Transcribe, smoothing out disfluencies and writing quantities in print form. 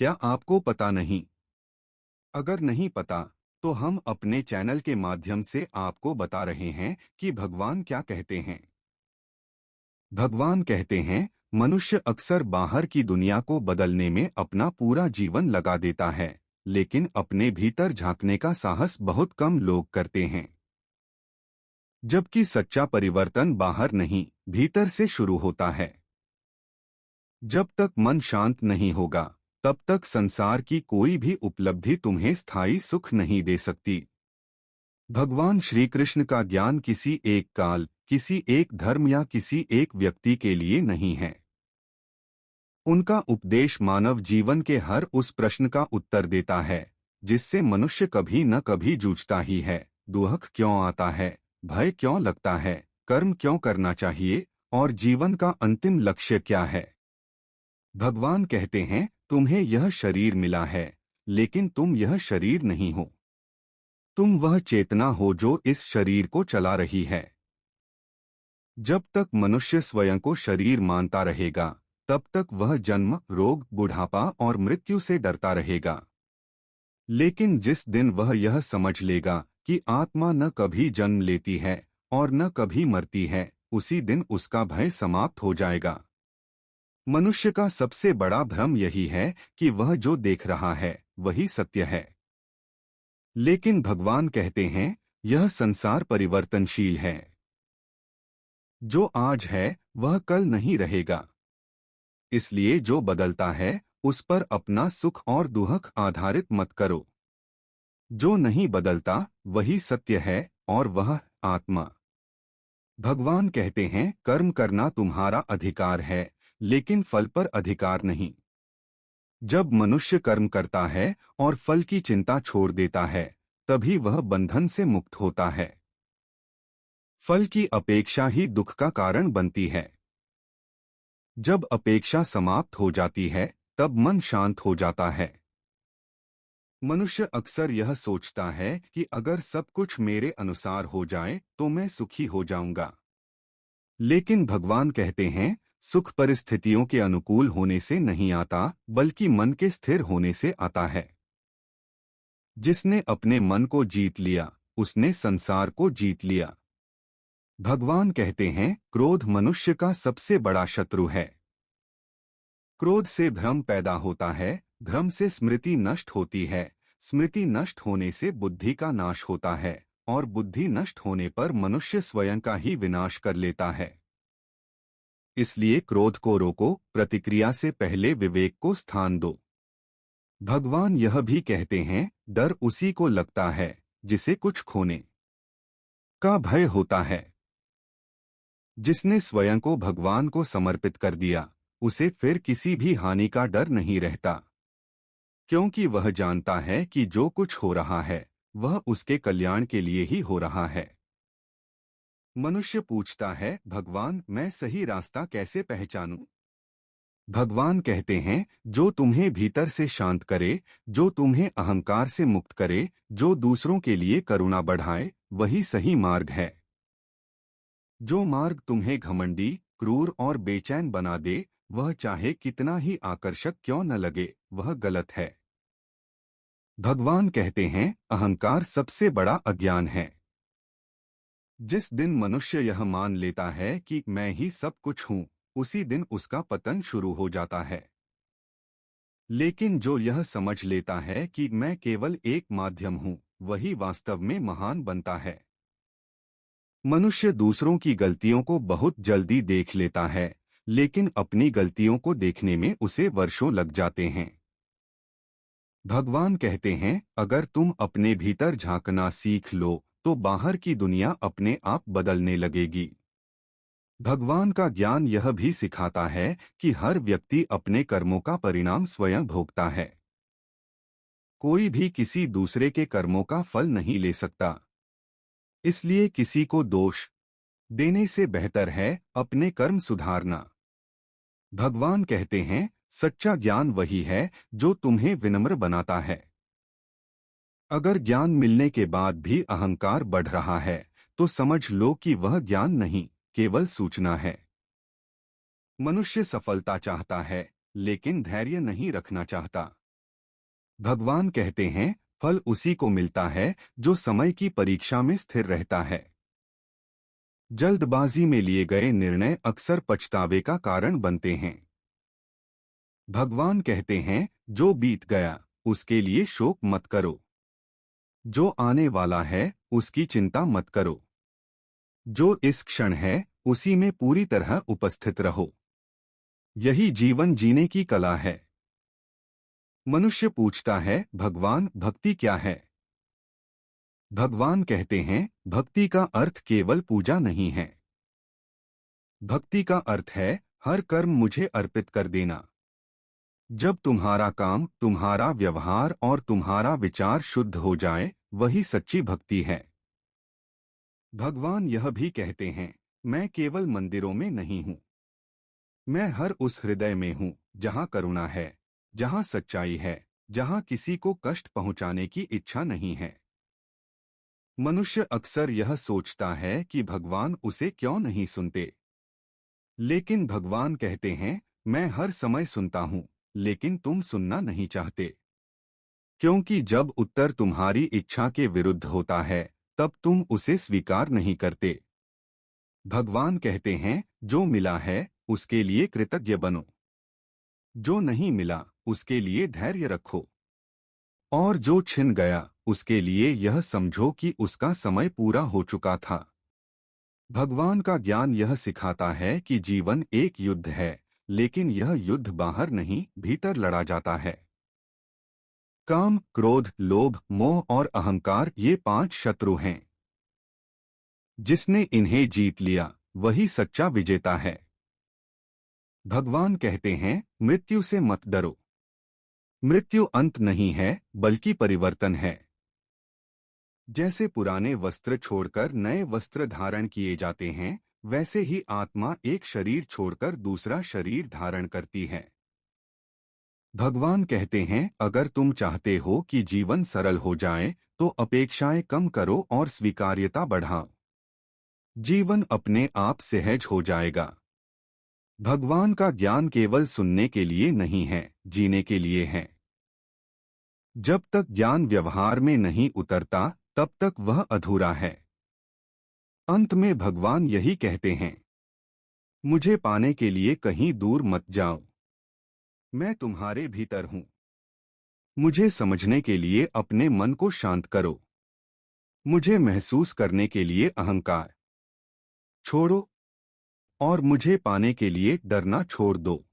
क्या आपको पता नहीं? अगर नहीं पता, तो हम अपने चैनल के माध्यम से आपको बता रहे हैं कि भगवान क्या कहते हैं। भगवान कहते हैं, मनुष्य अक्सर बाहर की दुनिया को बदलने में अपना पूरा जीवन लगा देता है, लेकिन अपने भीतर झांकने का साहस बहुत कम लोग करते हैं। जबकि सच्चा परिवर्तन बाहर नहीं, भीतर से शुरू होता है। जब तक मन शांत नहीं होगा, तब तक संसार की कोई भी उपलब्धि तुम्हें स्थायी सुख नहीं दे सकती। भगवान श्री कृष्ण का ज्ञान किसी एक काल, किसी एक धर्म या किसी एक व्यक्ति के लिए नहीं है। उनका उपदेश मानव जीवन के हर उस प्रश्न का उत्तर देता है जिससे मनुष्य कभी न कभी जूझता ही है। दुख क्यों आता है, भय क्यों लगता है, कर्म क्यों करना चाहिए, और जीवन का अंतिम लक्ष्य क्या है। भगवान कहते हैं, तुम्हें यह शरीर मिला है, लेकिन तुम यह शरीर नहीं हो। तुम वह चेतना हो जो इस शरीर को चला रही है। जब तक मनुष्य स्वयं को शरीर मानता रहेगा, तब तक वह जन्म, रोग, बुढ़ापा और मृत्यु से डरता रहेगा। लेकिन जिस दिन वह यह समझ लेगा कि आत्मा न कभी जन्म लेती है और न कभी मरती है, उसी दिन उसका भय समाप्त हो जाएगा। मनुष्य का सबसे बड़ा भ्रम यही है कि वह जो देख रहा है वही सत्य है। लेकिन भगवान कहते हैं, यह संसार परिवर्तनशील है। जो आज है वह कल नहीं रहेगा। इसलिए जो बदलता है उस पर अपना सुख और दुख आधारित मत करो। जो नहीं बदलता वही सत्य है, और वह आत्मा। भगवान कहते हैं, कर्म करना तुम्हारा अधिकार है, लेकिन फल पर अधिकार नहीं। जब मनुष्य कर्म करता है और फल की चिंता छोड़ देता है, तभी वह बंधन से मुक्त होता है। फल की अपेक्षा ही दुख का कारण बनती है। जब अपेक्षा समाप्त हो जाती है, तब मन शांत हो जाता है। मनुष्य अक्सर यह सोचता है कि अगर सब कुछ मेरे अनुसार हो जाए तो मैं सुखी हो जाऊंगा। लेकिन भगवान कहते हैं, सुख परिस्थितियों के अनुकूल होने से नहीं आता, बल्कि मन के स्थिर होने से आता है। जिसने अपने मन को जीत लिया, उसने संसार को जीत लिया। भगवान कहते हैं, क्रोध मनुष्य का सबसे बड़ा शत्रु है। क्रोध से भ्रम पैदा होता है, भ्रम से स्मृति नष्ट होती है, स्मृति नष्ट होने से बुद्धि का नाश होता है, और बुद्धि नष्ट होने पर मनुष्य स्वयं का ही विनाश कर लेता है। इसलिए क्रोध को रोको, प्रतिक्रिया से पहले विवेक को स्थान दो। भगवान यह भी कहते हैं, डर उसी को लगता है जिसे कुछ खोने का भय होता है। जिसने स्वयं को भगवान को समर्पित कर दिया, उसे फिर किसी भी हानि का डर नहीं रहता, क्योंकि वह जानता है कि जो कुछ हो रहा है वह उसके कल्याण के लिए ही हो रहा है। मनुष्य पूछता है, भगवान मैं सही रास्ता कैसे पहचानूं? भगवान कहते हैं, जो तुम्हें भीतर से शांत करे, जो तुम्हें अहंकार से मुक्त करे, जो दूसरों के लिए करुणा बढ़ाए, वही सही मार्ग है। जो मार्ग तुम्हें घमंडी, क्रूर और बेचैन बना दे, वह चाहे कितना ही आकर्षक क्यों न लगे, वह गलत है। भगवान कहते हैं, अहंकार सबसे बड़ा अज्ञान है। जिस दिन मनुष्य यह मान लेता है कि मैं ही सब कुछ हूँ, उसी दिन उसका पतन शुरू हो जाता है। लेकिन जो यह समझ लेता है कि मैं केवल एक माध्यम हूँ, वही वास्तव में महान बनता है। मनुष्य दूसरों की गलतियों को बहुत जल्दी देख लेता है, लेकिन अपनी गलतियों को देखने में उसे वर्षों लग जाते हैं। भगवान कहते हैं, अगर तुम अपने भीतर झांकना सीख लो, तो बाहर की दुनिया अपने आप बदलने लगेगी। भगवान का ज्ञान यह भी सिखाता है कि हर व्यक्ति अपने कर्मों का परिणाम स्वयं भोगता है। कोई भी किसी दूसरे के कर्मों का फल नहीं ले सकता। इसलिए किसी को दोष देने से बेहतर है अपने कर्म सुधारना। भगवान कहते हैं, सच्चा ज्ञान वही है जो तुम्हें विनम्र बनाता है। अगर ज्ञान मिलने के बाद भी अहंकार बढ़ रहा है, तो समझ लो कि वह ज्ञान नहीं, केवल सूचना है। मनुष्य सफलता चाहता है, लेकिन धैर्य नहीं रखना चाहता। भगवान कहते हैं, फल उसी को मिलता है जो समय की परीक्षा में स्थिर रहता है। जल्दबाजी में लिए गए निर्णय अक्सर पछतावे का कारण बनते हैं। भगवान कहते हैं, जो बीत गया उसके लिए शोक मत करो। जो आने वाला है उसकी चिंता मत करो। जो इस क्षण है उसी में पूरी तरह उपस्थित रहो। यही जीवन जीने की कला है। मनुष्य पूछता है, भगवान भक्ति क्या है? भगवान कहते हैं, भक्ति का अर्थ केवल पूजा नहीं है। भक्ति का अर्थ है हर कर्म मुझे अर्पित कर देना। जब तुम्हारा काम, तुम्हारा व्यवहार और तुम्हारा विचार शुद्ध हो जाए, वही सच्ची भक्ति है। भगवान यह भी कहते हैं, मैं केवल मंदिरों में नहीं हूँ। मैं हर उस हृदय में हूँ जहाँ करुणा है, जहाँ सच्चाई है, जहाँ किसी को कष्ट पहुँचाने की इच्छा नहीं है। मनुष्य अक्सर यह सोचता है कि भगवान उसे क्यों नहीं सुनते। लेकिन भगवान कहते हैं, मैं हर समय सुनता हूँ, लेकिन तुम सुनना नहीं चाहते। क्योंकि जब उत्तर तुम्हारी इच्छा के विरुद्ध होता है, तब तुम उसे स्वीकार नहीं करते। भगवान कहते हैं, जो मिला है उसके लिए कृतज्ञ बनो। जो नहीं मिला उसके लिए धैर्य रखो। और जो छिन गया उसके लिए यह समझो कि उसका समय पूरा हो चुका था। भगवान का ज्ञान यह सिखाता है कि जीवन एक युद्ध है, लेकिन यह युद्ध बाहर नहीं, भीतर लड़ा जाता है। काम, क्रोध, लोभ, मोह और अहंकार, ये 5 शत्रु हैं। जिसने इन्हें जीत लिया वही सच्चा विजेता है। भगवान कहते हैं, मृत्यु से मत डरो। मृत्यु अंत नहीं है, बल्कि परिवर्तन है। जैसे पुराने वस्त्र छोड़कर नए वस्त्र धारण किए जाते हैं, वैसे ही आत्मा एक शरीर छोड़कर दूसरा शरीर धारण करती है। भगवान कहते हैं, अगर तुम चाहते हो कि जीवन सरल हो जाए, तो अपेक्षाएं कम करो और स्वीकार्यता बढ़ाओ। जीवन अपने आप सहज हो जाएगा। भगवान का ज्ञान केवल सुनने के लिए नहीं है, जीने के लिए है। जब तक ज्ञान व्यवहार में नहीं उतरता, तब तक वह अधूरा है। अंत में भगवान यही कहते हैं, मुझे पाने के लिए कहीं दूर मत जाओ। मैं तुम्हारे भीतर हूँ। मुझे समझने के लिए अपने मन को शांत करो। मुझे महसूस करने के लिए अहंकार छोड़ो और मुझे पाने के लिए डरना छोड़ दो।